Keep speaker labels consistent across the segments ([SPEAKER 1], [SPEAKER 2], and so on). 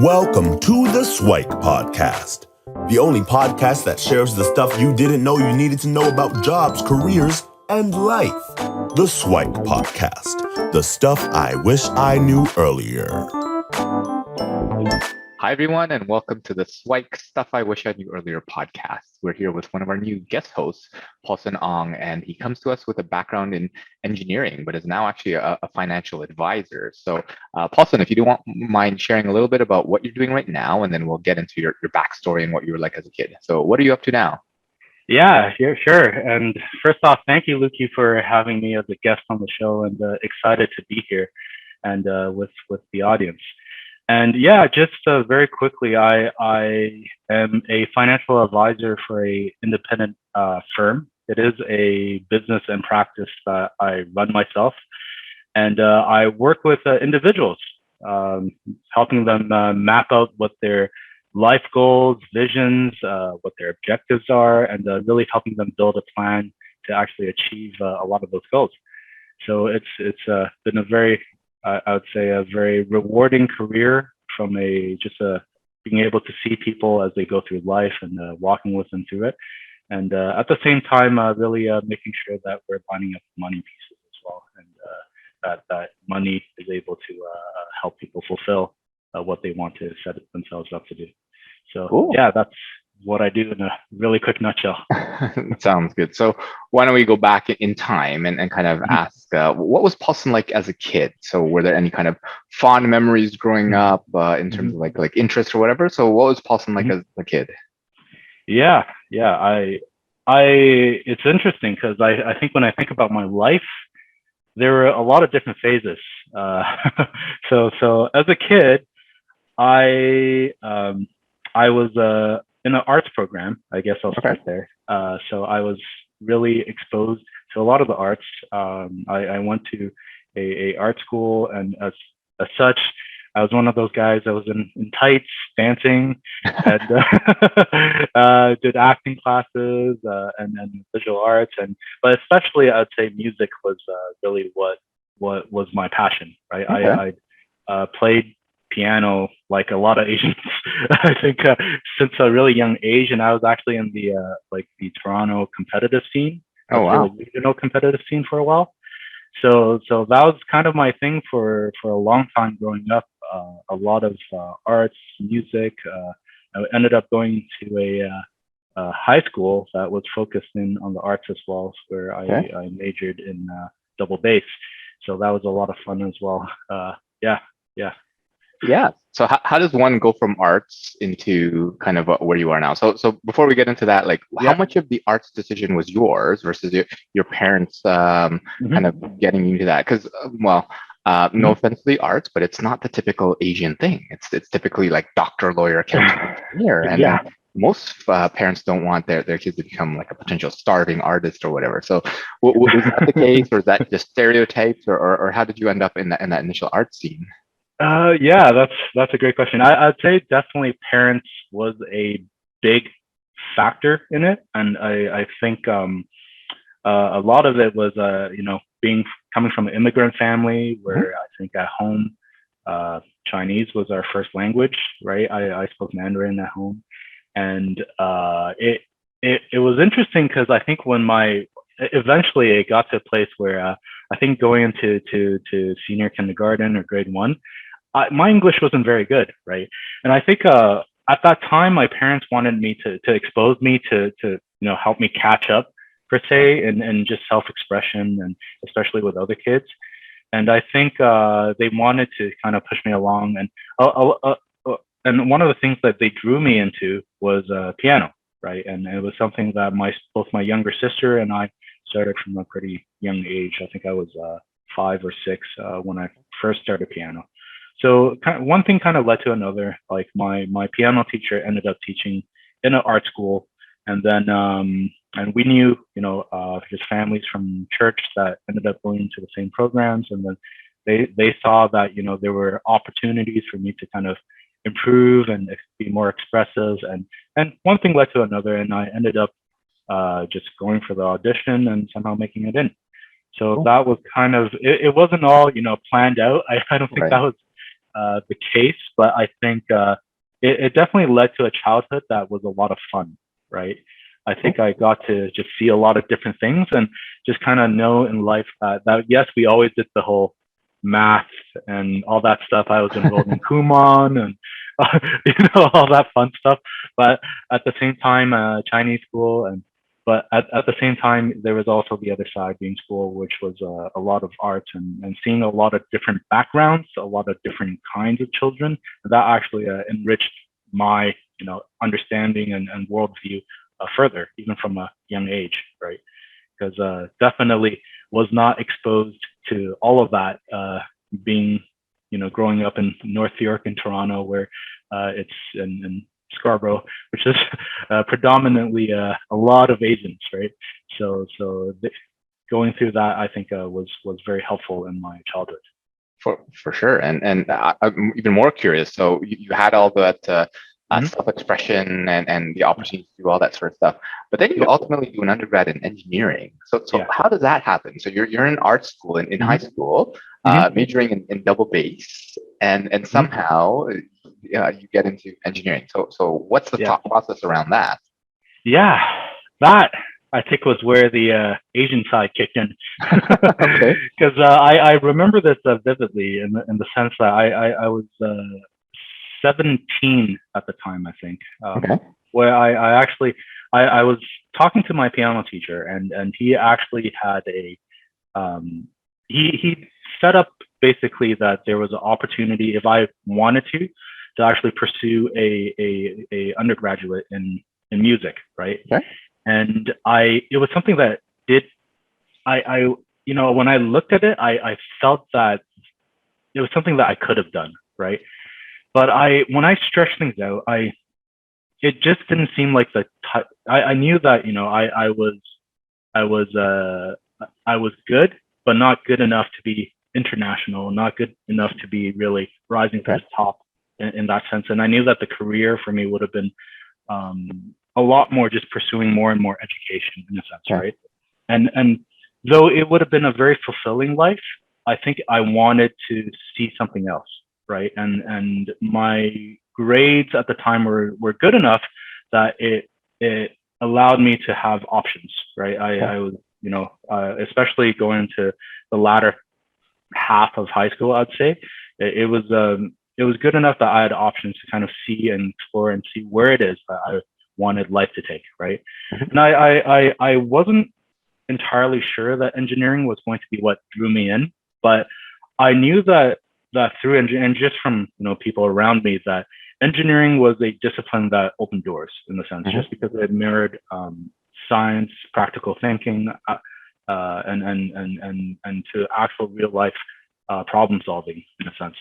[SPEAKER 1] Welcome to the SIWIKE podcast, the only podcast that shares the stuff you didn't know you needed to know about jobs, careers, and life. The SIWIKE podcast, the stuff I wish I knew earlier.
[SPEAKER 2] Hi, everyone, and welcome to the SIWIKE Stuff I Wish I Knew Earlier podcast. We're here with one of our new guest hosts, Paulson Ong, and he comes to us with a background in engineering, but is now actually a financial advisor. So, Paulson, if you don't mind sharing a little bit about what you're doing right now, and then we'll get into your backstory and what you were like as a kid. So, what are you up to now?
[SPEAKER 3] Yeah, sure. And first off, thank you, Luki, for having me as a guest on the show, and excited to be here and with the audience. And yeah, just very quickly, I am a financial advisor for a independent firm. It is a business and practice that I run myself, and I work with individuals, helping them map out what their life goals, visions, what their objectives are, and really helping them build a plan to actually achieve a lot of those goals. So it's been a very, I would say, a very rewarding career from being able to see people as they go through life and walking with them through it. And at the same time, really making sure that we're lining up money pieces as well, and that money is able to help people fulfill what they want to set themselves up to do. So cool. Yeah, that's what I do in a really quick nutshell.
[SPEAKER 2] Sounds good. So why don't we go back in time and kind of ask, what was Paulson like as a kid? So were there any kind of fond memories growing up in terms of like interest or whatever? So what was Paulson like as a kid?
[SPEAKER 3] Yeah. It's interesting because I think when I think about my life, there were a lot of different phases. So as a kid, I was in an arts program. I guess I'll start there. So I was really exposed to a lot of the arts. I went to a art school, and as such, I was one of those guys that was in tights, dancing, and did acting classes and visual arts, but especially I'd say music was really what was my passion. Right, okay. I played piano like a lot of Asians. I think since a really young age, and I was actually in the Toronto competitive scene.
[SPEAKER 2] Oh wow!
[SPEAKER 3] The regional competitive scene for a while. So that was kind of my thing for a long time growing up. A lot of arts, music. I ended up going to a high school that was focused on the arts as well, where I majored in double bass. So that was a lot of fun as well.
[SPEAKER 2] Yeah. So how does one go from arts into kind of where you are now? So before we get into that, how much of the arts decision was yours versus your parents kind of getting you into that? Because no offense to the arts, but it's not the typical Asian thing. It's typically like doctor, lawyer, accountant, engineer, and most parents don't want their kids to become like a potential starving artist or whatever. So was that the case, or is that just stereotypes, or how did you end up in that initial art scene?
[SPEAKER 3] That's a great question. I'd say definitely parents was a big factor in it, and I think a lot of it was coming from an immigrant family where I think at home Chinese was our first language, right? I spoke Mandarin at home, and it was interesting because I think eventually it got to a place where I think going into senior kindergarten or grade 1. My English wasn't very good, right? And I think at that time, my parents wanted me to expose me to help me catch up, per se, and just self-expression, and especially with other kids. And I think they wanted to kind of push me along. And one of the things that they drew me into was piano, right? And it was something that both my younger sister and I started from a pretty young age. I think I was 5 or 6 when I first started piano. So one thing kind of led to another. Like my piano teacher ended up teaching in an art school, and then and we knew his families from church that ended up going to the same programs, and then they saw that there were opportunities for me to kind of improve and be more expressive, and one thing led to another, and I ended up just going for the audition and somehow making it in. So that was kind of it wasn't all planned out. I don't think that was the case, but I think it definitely led to a childhood that was a lot of fun, right? I think I got to just see a lot of different things and just kind of know in life that yes, we always did the whole math and all that stuff. I was enrolled in Kumon and all that fun stuff. But at the same time, Chinese school, and but at the same time, there was also the other side being school, which was a lot of art and seeing a lot of different backgrounds, a lot of different kinds of children. That actually enriched my understanding and worldview further, even from a young age, right? Because definitely was not exposed to all of that being, growing up in North York and Toronto, where it's in Scarborough, which is predominantly a lot of Asians, right? So going through that, I think was very helpful in my childhood.
[SPEAKER 2] For sure, and I'm even more curious. So you had all that self-expression and the opportunity to do all that sort of stuff, but then you ultimately do an undergrad in engineering. So how does that happen? So you're in art school in high school, majoring in double bass, and somehow you get into engineering. So what's the thought process around that?
[SPEAKER 3] Yeah, that I think was where the Asian side kicked in.
[SPEAKER 2] Okay.
[SPEAKER 3] Because I remember this vividly in the sense that I was 17 at the time, I think, where I actually I was talking to my piano teacher, and he actually had he set up basically that there was an opportunity if I wanted to actually pursue a undergraduate in music, right?
[SPEAKER 2] Okay.
[SPEAKER 3] And it was something that I when I looked at it, I felt that it was something that I could have done, right? But when I stretched things out, it just didn't seem like I knew that I was good, but not good enough to be international, not good enough to be really rising to the top in that sense. And I knew that the career for me would have been a lot more just pursuing more and more education in a sense, right? And though it would have been a very fulfilling life, I think I wanted to see something else, right? And my grades at the time were good enough that it allowed me to have options, right? I was, especially going into the latter half of high school, I'd say it was good enough that I had options to kind of see and explore and see where it is that I wanted life to take, right? And I wasn't entirely sure that engineering was going to be what drew me in, but I knew that through and just from people around me that engineering was a discipline that opened doors in the sense, just because it mirrored science, practical thinking, and to actual real life problem solving in a sense.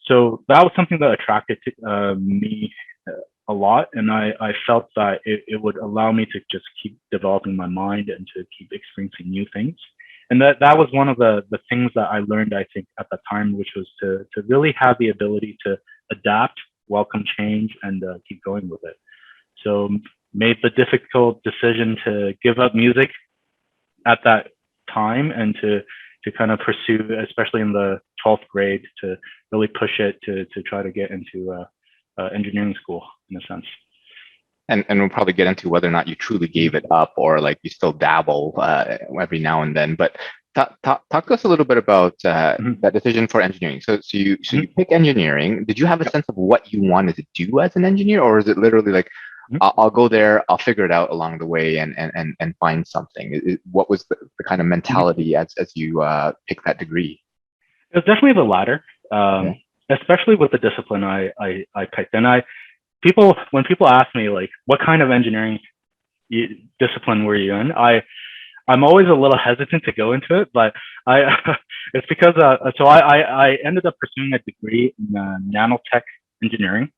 [SPEAKER 3] So that was something that attracted me a lot, and I felt that it would allow me to just keep developing my mind and to keep experiencing new things. And that was one of the things that I learned, I think, at the time, which was to really have the ability to adapt, welcome change, and keep going with it. So made the difficult decision to give up music at that time and to kind of pursue, especially in the 12th grade, to really push it to try to get into engineering school in a sense.
[SPEAKER 2] And we'll probably get into whether or not you truly gave it up or like you still dabble every now and then. But talk to us a little bit about that decision for engineering. So you pick engineering. Did you have a sense of what you wanted to do as an engineer, or is it literally like I'll go there, I'll figure it out along the way and find something? What was the kind of mentality as you pick that degree?
[SPEAKER 3] It was definitely the latter, especially with the discipline I picked. And when people ask me like, what kind of engineering discipline were you in? I'm always a little hesitant to go into it, but it's because I ended up pursuing a degree in nanotech engineering,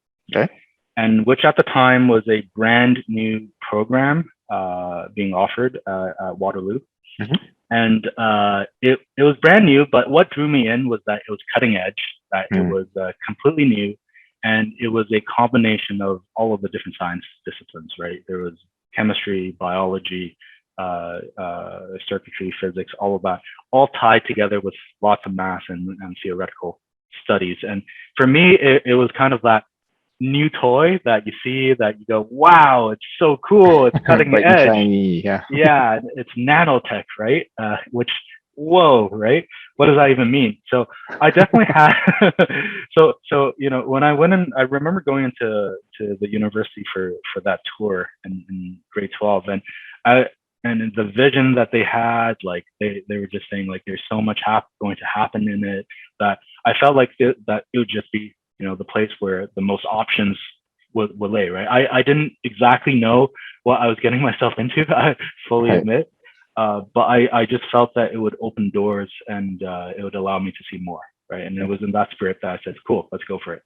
[SPEAKER 3] and which at the time was a brand new program being offered at Waterloo. And it was brand new, but what drew me in was that it was cutting edge, that it was completely new, and it was a combination of all of the different science disciplines, right? There was chemistry, biology, circuitry, physics, all of that, all tied together with lots of math and theoretical studies. And for me, it was kind of that new toy that you see that you go, wow, it's so cool, it's cutting
[SPEAKER 2] Bright and
[SPEAKER 3] edge.
[SPEAKER 2] shiny, yeah.
[SPEAKER 3] Yeah, it's nanotech, right? Which, whoa, right? What does that even mean? So I definitely had, so when I went in, I remember going into the university for that tour in grade 12, and the vision that they had, like they were just saying, like there's so much going to happen in it, that I felt like that it would just be, the place where the most options would lay, right? I didn't exactly know what I was getting myself into, I fully admit. But I just felt that it would open doors, and it would allow me to see more, right? And it was in that spirit that I said, cool, let's go for it.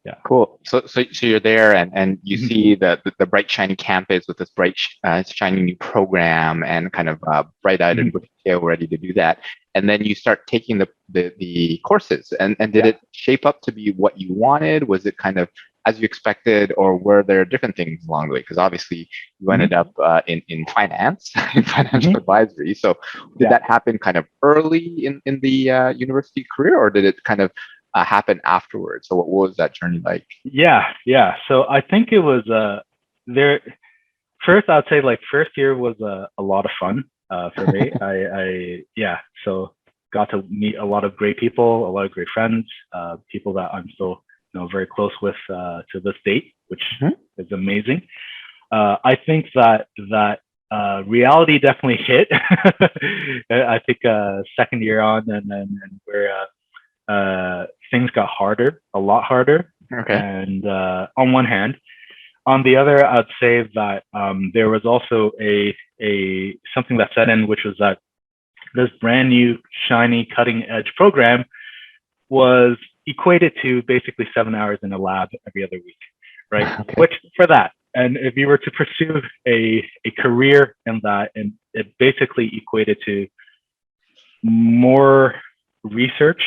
[SPEAKER 3] Yeah.
[SPEAKER 2] Cool. So you're there, and you see the bright shiny campus with this bright shiny new program, and kind of bright-eyed and bushy tail ready to do that. And then you start taking the courses, and did it shape up to be what you wanted? Was it kind of as you expected, or were there different things along the way? Because obviously you ended up in finance, in financial advisory. So did that happen kind of early in the university career, or did it kind of happen afterwards? So what was that journey like?
[SPEAKER 3] Yeah. So I think it was there. First, I'd say like first year was a lot of fun for me. So got to meet a lot of great people, a lot of great friends, people that I'm still very close with to this date, which is amazing. I think that reality definitely hit. I think second year on, and where things got harder, a lot harder.
[SPEAKER 2] Okay.
[SPEAKER 3] And on one hand, on the other, I'd say that there was also a something that set in, which was that this brand new, shiny, cutting edge program was equated to basically 7 hours in a lab every other week, right?
[SPEAKER 2] Okay.
[SPEAKER 3] Which for that, and if you were to pursue a career in that, and it basically equated to more research,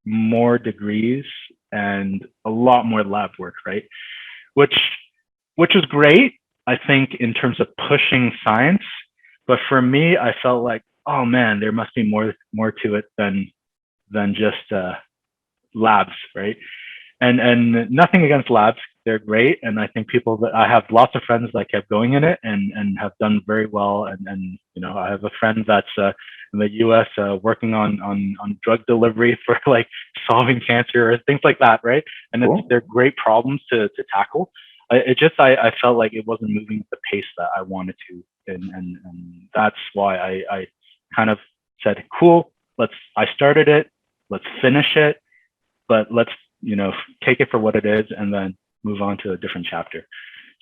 [SPEAKER 3] more degrees, and a lot more lab work, right? Which is great, I think, in terms of pushing science. But for me, I felt like, oh man, there must be more to it than just labs, right? And nothing against labs, they're great, and I think I have lots of friends that kept going in it and have done very well, and I have a friend that's in the US working on drug delivery for like solving cancer or things like that, right? And
[SPEAKER 2] Cool.
[SPEAKER 3] they're great problems to tackle. I felt like it wasn't moving at the pace that I wanted to, and that's why I kind of said, cool, I started it, let's finish it, but let's take it for what it is, and then move on to a different chapter.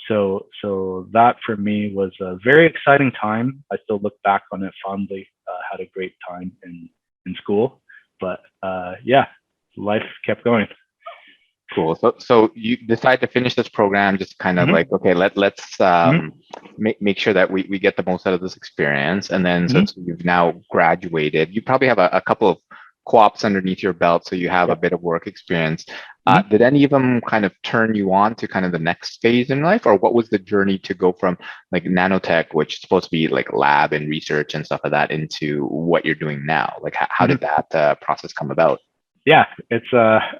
[SPEAKER 3] So that for me was a very exciting time. I still look back on it fondly. Had a great time in school, but life kept going.
[SPEAKER 2] Cool. So you decide to finish this program, just kind of like, okay, let's make sure that we get the most out of this experience. And then so you've now graduated. You probably have a couple of co-ops underneath your belt, so you have a bit of work experience. Did any of them kind of turn you on to kind of the next phase in life, or what was the journey to go from like nanotech, which is supposed to be like lab and research and stuff like that, into what you're doing now? Like how did that process come about?
[SPEAKER 3] Yeah, it's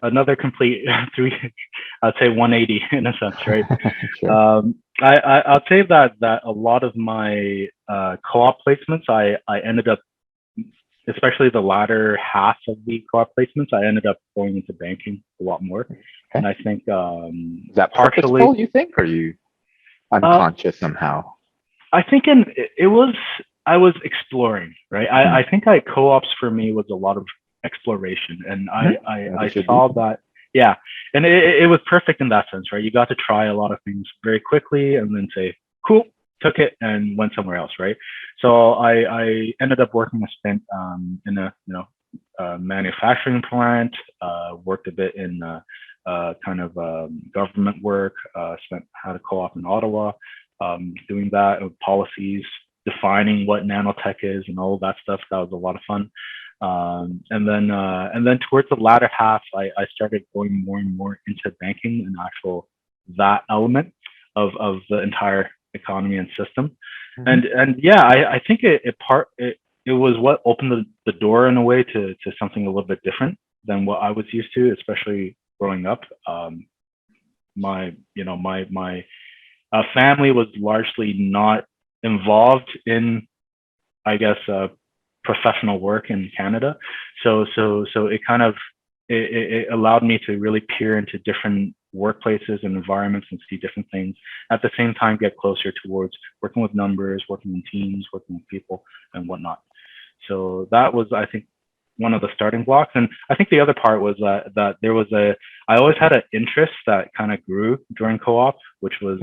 [SPEAKER 3] another complete I'd say 180 in a sense, right? Sure. I'll say that a lot of my co-op placements, I ended up, especially the latter half of the co-op placements, I ended up going into banking a lot more. Okay. And I think
[SPEAKER 2] is that partially purposeful, you think, or are you unconscious somehow?
[SPEAKER 3] I think I was exploring, right? I think co-ops for me was a lot of exploration, and I saw that, and it was perfect in that sense, right? You got to try a lot of things very quickly and then say, cool, took it and went somewhere else, right? So I ended up working a stint in a manufacturing plant, worked a bit in kind of government work, had a co-op in Ottawa, doing that with policies, defining what nanotech is and all of that stuff. That was a lot of fun. And then towards the latter half, I started going more and more into banking and actual that element of the entire economy and system. And I think it it was what opened the door in a way to something a little bit different than what I was used to, especially growing up. My family was largely not involved in, I guess, professional work in Canada. So it kind of it allowed me to really peer into different workplaces and environments and see different things. At the same time, get closer towards working with numbers, working in teams, working with people, and whatnot. So that was, I think, one of the starting blocks. And I think the other part was that there was I always had an interest that kind of grew during co-op, which was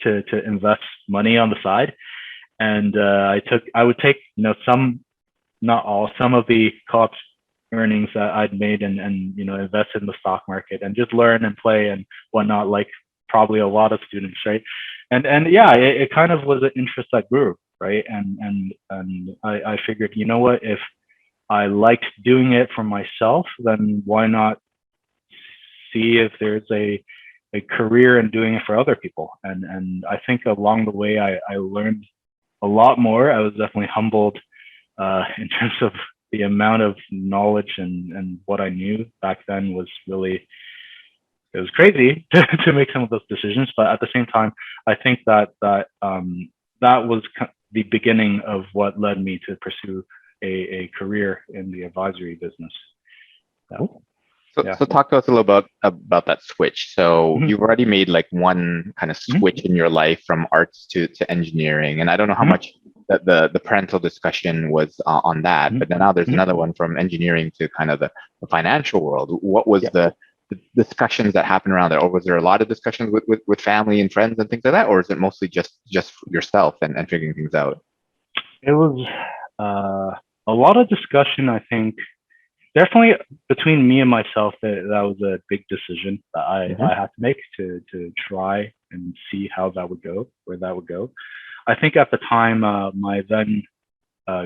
[SPEAKER 3] to invest money on the side. And I would take, some, not all, some of the co-op earnings that I'd made and invest in the stock market and just learn and play and whatnot, like probably a lot of students, right? And yeah, it kind of was an interest that grew, right? And I figured, you know what, if I liked doing it for myself, then why not see if there's a career in doing it for other people? And I think along the way, I learned a lot more. I was definitely humbled in terms of the amount of knowledge and what I knew back then was really, it was crazy to make some of those decisions. But at the same time, I think that was the beginning of what led me to pursue a career in the advisory business. Yeah.
[SPEAKER 2] So talk to us a little about that switch. So you've already made like one kind of switch in your life from arts to engineering, and I don't know how much the parental discussion was on that, but now there's another one from engineering to kind of the financial world. What was the discussions that happened around there, or was there a lot of discussions with family and friends and things like that, or is it mostly just yourself and figuring things out?
[SPEAKER 3] It was a lot of discussion, I think. Definitely between me and myself, that was a big decision that I had to make to try and see how that would go, where that would go. I think at the time, my then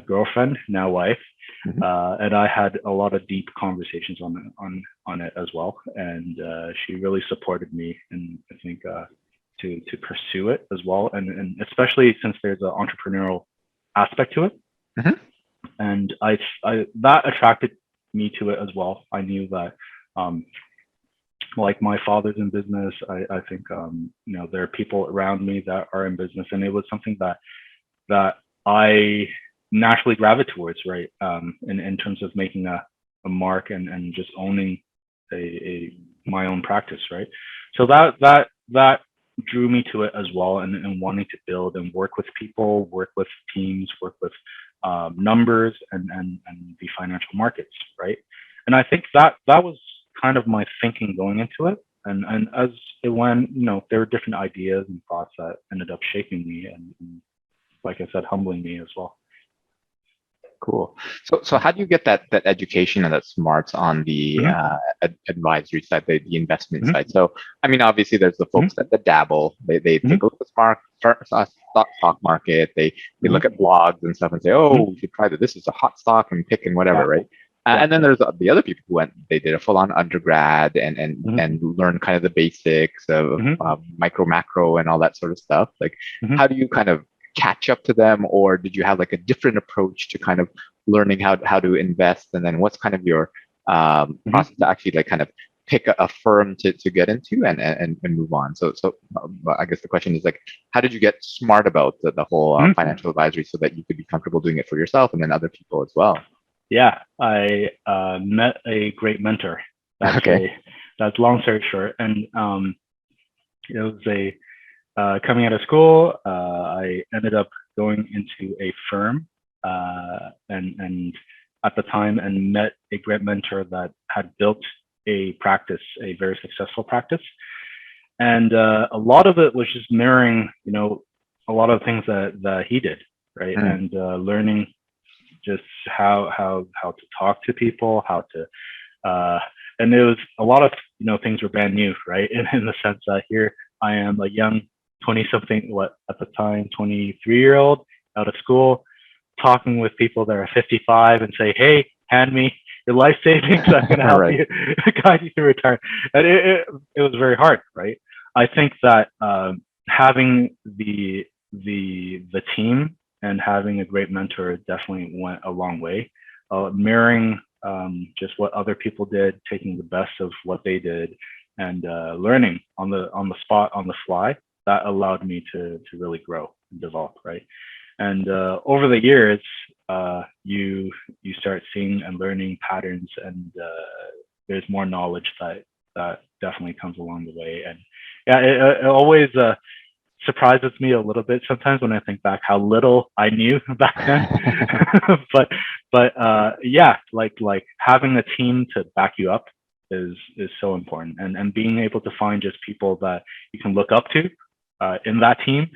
[SPEAKER 3] girlfriend, now wife, and I had a lot of deep conversations on it as well, and she really supported me, and I think to pursue it as well, and especially since there's an entrepreneurial aspect to it, and I that attracted me to it as well. I knew that, like my father's in business. I think there are people around me that are in business, and it was something that I naturally gravitate towards, right? In terms of making a mark and just owning my own practice, right? So that drew me to it as well, and wanting to build and work with people, work with teams, work with numbers and the financial markets, right? And I think that was kind of my thinking going into it. And as it went, there were different ideas and thoughts that ended up shaping me and like I said, humbling me as well.
[SPEAKER 2] Cool. So how do you get that education and that smarts on the advisory side, the investment side? So I mean, obviously there's the folks that dabble. They take a look at the stock market. They look at blogs and stuff and say, oh, you should try that. This is a hot stock and pick and whatever, right? And then there's the other people who they did a full-on undergrad and learned kind of the basics of micro, macro, and all that sort of stuff. Like, how do you kind of catch up to them, or did you have like a different approach to kind of learning how to invest? And then what's kind of your process to actually like kind of pick a firm to get into and move on? So I guess the question is like, how did you get smart about the whole financial advisory so that you could be comfortable doing it for yourself and then other people as well?
[SPEAKER 3] Yeah, I met a great mentor. That's long story short. And it was coming out of school, I ended up going into a firm and at the time, and met a great mentor that had built a practice, a very successful practice. And a lot of it was just mirroring, a lot of things that he did, right? And learning just how to talk to people, how to, and there was a lot of, things were brand new, right? In the sense that here I am a young 20-something, at the time, 23-year-old out of school, talking with people that are 55 and say, hey, hand me your life savings. I'm going to help you guide you through retirement. And it was very hard, right? I think that having the team and having a great mentor definitely went a long way. Mirroring just what other people did, taking the best of what they did, and learning on the spot, on the fly, that allowed me to really grow and develop, right? And over the years, you start seeing and learning patterns, and there's more knowledge that definitely comes along the way. And yeah, it always surprises me a little bit sometimes when I think back how little I knew back then. but yeah, like having a team to back you up is so important, and being able to find just people that you can look up to in that team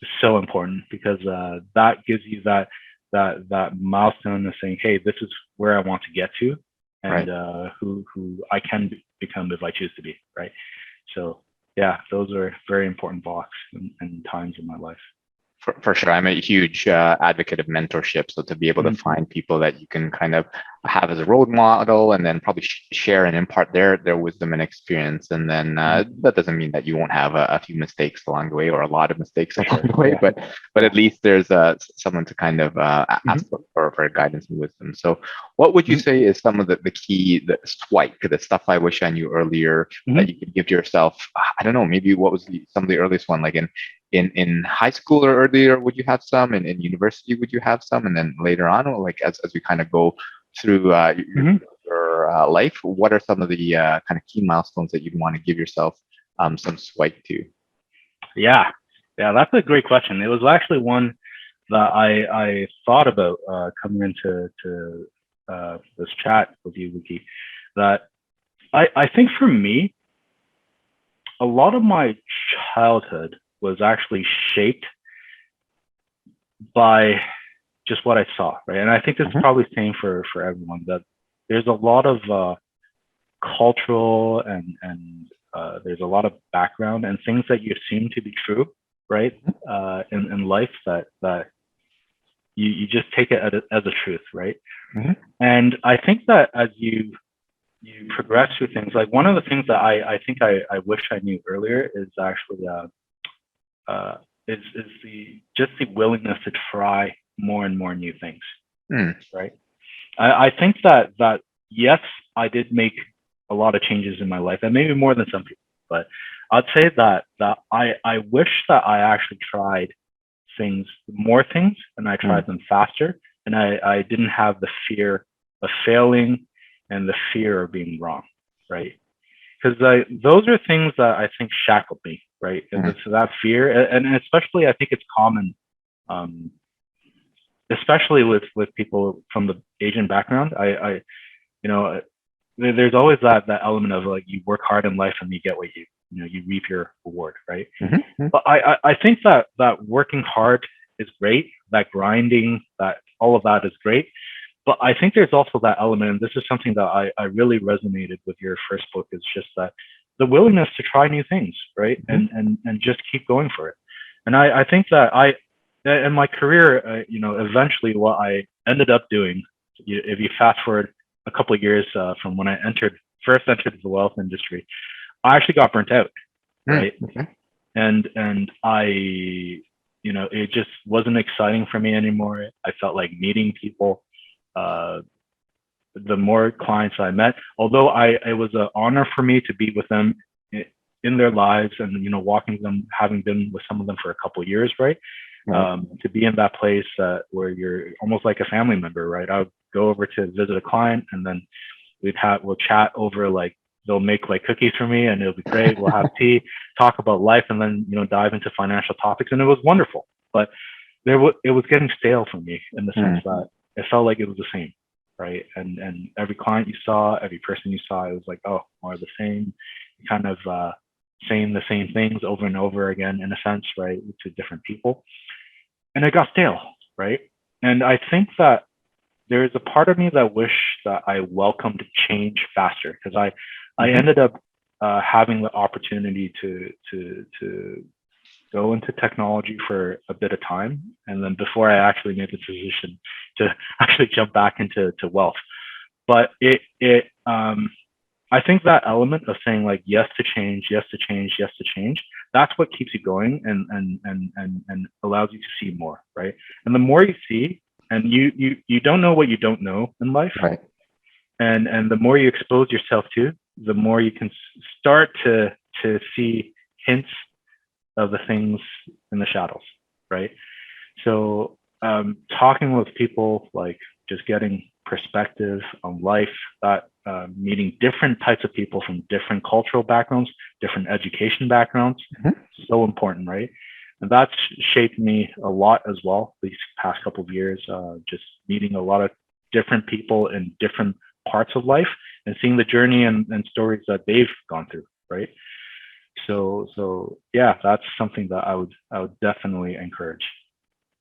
[SPEAKER 3] is so important, because that gives you that milestone of saying, hey, this is where I want to get to, and who I can become if I choose to be, right? So yeah, those are very important blocks and times in my life.
[SPEAKER 2] For sure. I'm a huge advocate of mentorship. So to be able to find people that you can kind of have as a role model, and then probably share and impart their wisdom and experience. And then that doesn't mean that you won't have a few mistakes along the way, or a lot of mistakes along the way, but at least there's someone to kind of ask for guidance and wisdom. So what would you say is some of the key, the SWIKE, the stuff I wish I knew earlier, that you could give to yourself? I don't know, maybe what was some of the earliest one, like in high school or earlier, would you have some? In university, would you have some? And then later on, or like as we kind of go through your life, what are some of the kind of key milestones that you'd want to give yourself some SWIKE to?
[SPEAKER 3] Yeah, that's a great question. It was actually one that I thought about coming into this chat with you, Luki. That I think for me, a lot of my childhood was actually shaped by just what I saw, right? And I think this is probably the same for everyone, that there's a lot of cultural and there's a lot of background and things that you assume to be true, right? In life that you just take it as a truth, right? And I think that as you progress through things, like one of the things that I think I wish I knew earlier is actually is the willingness to try more and more new things, right? I think that yes, I did make a lot of changes in my life, and maybe more than some people, but I'd say that I wish that I actually tried more things, and I tried them faster, and I didn't have the fear of failing and the fear of being wrong, right? Because those are things that I think shackled me, right? And so that fear, and especially I think it's common, especially with people from the Asian background. I there's always that element of like, you work hard in life and you get what you reap your reward, right? But I think that working hard is great, that grinding, that all of that is great. But I think there's also that element, and this is something that I really resonated with your first book, is just that the willingness to try new things, right? And just keep going for it. And I think that in my career, eventually what I ended up doing, if you fast forward a couple of years from when I first entered the wealth industry, I actually got burnt out, right? And I, it just wasn't exciting for me anymore. I felt like meeting people. The more clients I met, although it was an honor for me to be with them in their lives, and walking them, having been with some of them for a couple of years, right? To be in that place where you're almost like a family member, right? I would go over to visit a client, and then we'll chat over, like, they'll make like cookies for me, and it'll be great. We'll have tea, talk about life, and then dive into financial topics, and it was wonderful. But it was getting stale for me, in the sense that it felt like it was the same, right? And every client you saw, every person you saw, it was like, oh, more of the same, kind of saying the same things over and over again, in a sense, right, to different people. And it got stale, right? And I think that there is a part of me that wish that I welcomed change faster, because I ended up having the opportunity to go into technology for a bit of time, and then before I actually made the decision to actually jump back into wealth. But I think that element of saying like yes to change, yes to change, yes to change, that's what keeps you going and allows you to see more, right? And the more you see, and you don't know what you don't know in life,
[SPEAKER 2] Right.
[SPEAKER 3] and the more you expose yourself to, the more you can start to see hints of the things in the shadows, right? So talking with people, like just getting perspective on life, that meeting different types of people from different cultural backgrounds, different education backgrounds, so important, right? And that's shaped me a lot as well these past couple of years, just meeting a lot of different people in different parts of life and seeing the journey and stories that they've gone through, right? So yeah, that's something that I would definitely encourage.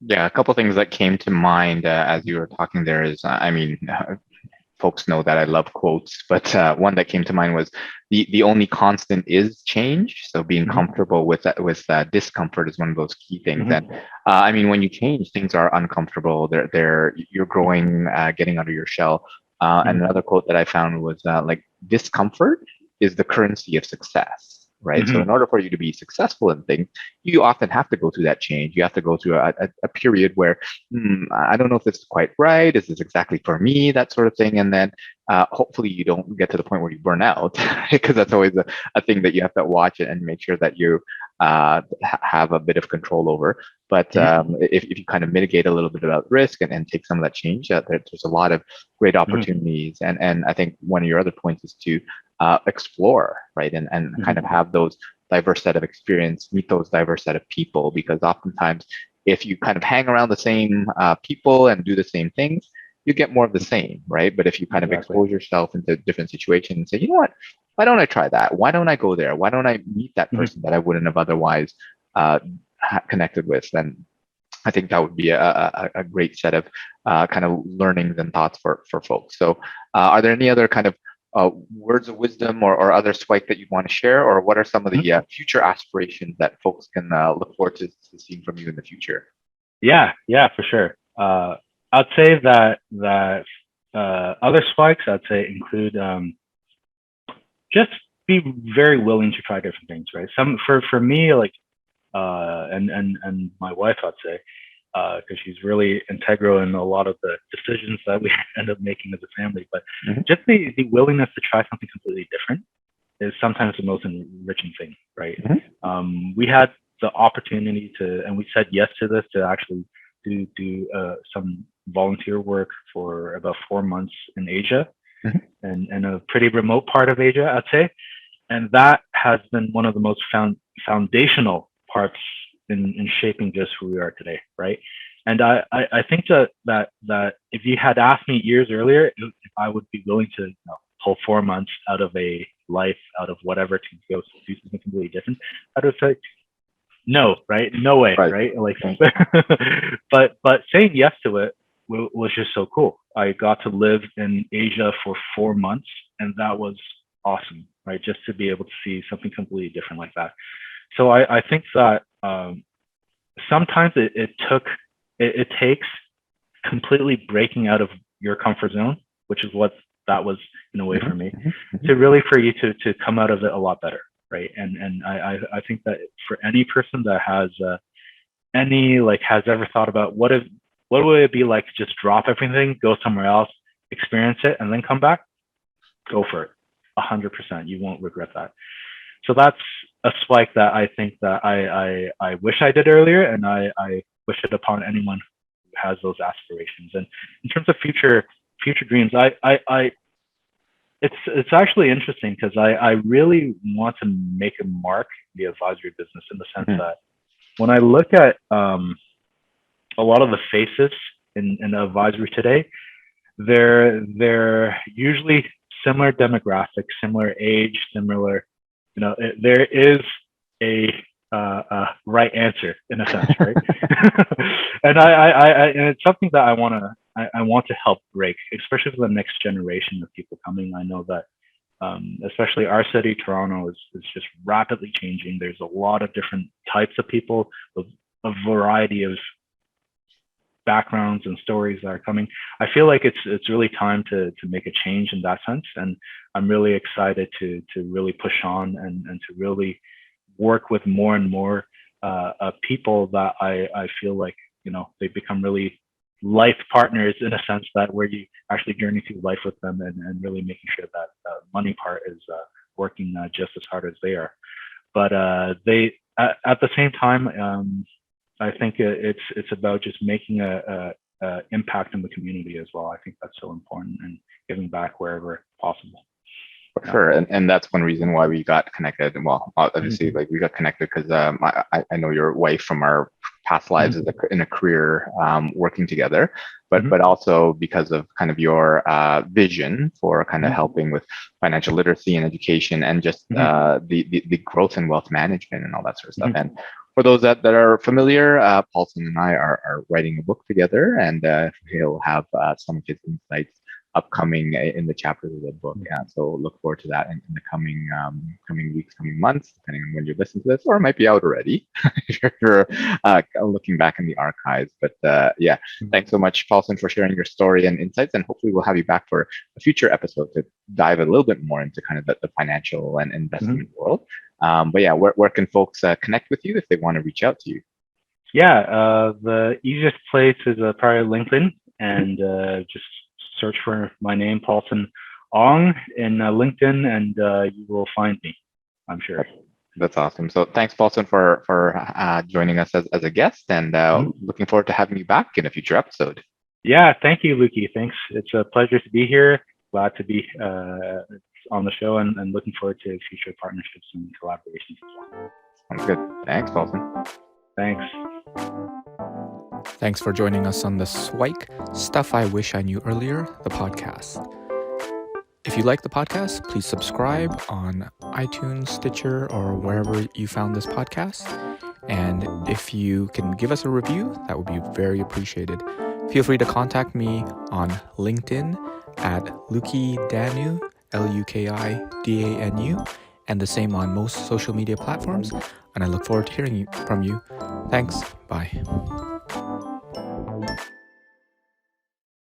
[SPEAKER 2] Yeah, a couple things that came to mind as you were talking there is, folks know that I love quotes, but one that came to mind was the only constant is change. So being comfortable with that, with discomfort is one of those key things. And I mean, when you change, things are uncomfortable. You're growing, getting out of your shell. And another quote that I found was like, discomfort is the currency of success. Right. So in order for you to be successful in things, you often have to go through that change. You have to go through a period where I don't know if this is quite right. Is this exactly for me? That sort of thing. And then hopefully you don't get to the point where you burn out, because that's always a thing that you have to watch and make sure that you have a bit of control over. But if you kind of mitigate a little bit about risk and take some of that change, there's a lot of great opportunities. And I think one of your other points is to explore, right? And kind of have those diverse set of experience, meet those diverse set of people, because oftentimes if you kind of hang around the same people and do the same things, you get more of the same, right? But if you kind of expose yourself into different situations and say, you know what, why don't I try that? Why don't I go there? Why don't I meet that person that I wouldn't have otherwise connected with? Then I think that would be a great set of kind of learnings and thoughts for folks. So are there any other kind of words of wisdom or other SIWIKE that you'd want to share, or what are some of the future aspirations that folks can look forward to seeing from you in the future?
[SPEAKER 3] Yeah, for sure. I'd say that other SIWIKEs, I'd say, include just be very willing to try different things, right? Some for me, like and my wife, I'd say, because she's really integral in a lot of the decisions that we end up making as a family. But just the willingness to try something completely different is sometimes the most enriching thing, right? We had the opportunity to, and we said yes to this, to actually do some volunteer work for about 4 months in Asia, and in a pretty remote part of Asia, I'd say. And that has been one of the most foundational parts in shaping just who we are today, right? And I think that if you had asked me years earlier if I would be willing to pull 4 months out of a life, out of whatever, to go do something completely different, I would say no, right? No way, right? Like, but saying yes to it was just so cool. I got to live in Asia for 4 months, and that was awesome, right? Just to be able to see something completely different like that. So I think that sometimes it takes completely breaking out of your comfort zone, which is what that was in a way for me, to really for you to come out of it a lot better, right? And I think that for any person that has has ever thought about what would it be like to just drop everything, go somewhere else, experience it, and then come back, go for it, 100%. You won't regret that. So that's a SIWIKE that I think that I wish I did earlier, and I wish it upon anyone who has those aspirations. And in terms of future dreams, it's actually interesting, because I really want to make a mark in the advisory business, in the sense that when I look at a lot of the faces in advisory today, they're usually similar demographics, similar age, similar. There is a right answer in a sense, right? And and it's something that I want to help break, especially for the next generation of people coming. I know that especially our city, Toronto, is just rapidly changing. There's a lot of different types of people with a variety of backgrounds and stories that are coming. I feel like it's really time to make a change in that sense, and I'm really excited to really push on and to really work with more and more people that I feel like, they become really life partners, in a sense that where you actually journey through life with them, and really making sure that money part is working just as hard as they are. But they at the same time, I think it's about just making a impact in the community as well. I think that's so important, and giving back wherever possible.
[SPEAKER 2] For sure, and that's one reason why we got connected. Well, obviously, like we got connected because I know your wife from our past lives in a career working together, but also because of kind of your vision for kind of helping with financial literacy and education, and just the growth and wealth management and all that sort of stuff. And for those that are familiar, Paulson and I are writing a book together, and he'll have some of his insights upcoming in the chapters of the book. Yeah, so look forward to that in the coming weeks, coming months, depending on when you listen to this, or it might be out already if you're looking back in the archives. But yeah, thanks so much, Paulson, for sharing your story and insights, and hopefully we'll have you back for a future episode to dive a little bit more into kind of the financial and investment world. But yeah, where can folks connect with you if they want to reach out to you?
[SPEAKER 3] Yeah, the easiest place is probably LinkedIn, and just search for my name, Paulson Ong, in LinkedIn, and you will find me, I'm sure.
[SPEAKER 2] That's awesome. So thanks, Paulson, for joining us as a guest, and looking forward to having you back in a future episode.
[SPEAKER 3] Yeah, thank you, Luki. Thanks. It's a pleasure to be here. Glad to be on the show, and looking forward to future partnerships and collaborations as well.
[SPEAKER 2] Sounds good. Thanks, Paulson.
[SPEAKER 3] Thanks.
[SPEAKER 4] Thanks for joining us on the SIWIKE Stuff I Wish I Knew Earlier, the podcast. If you like the podcast, please subscribe on iTunes, Stitcher, or wherever you found this podcast. And if you can give us a review, that would be very appreciated. Feel free to contact me on LinkedIn at Lukidanu, Lukidanu, and the same on most social media platforms. And I look forward to hearing from you. Thanks. Bye.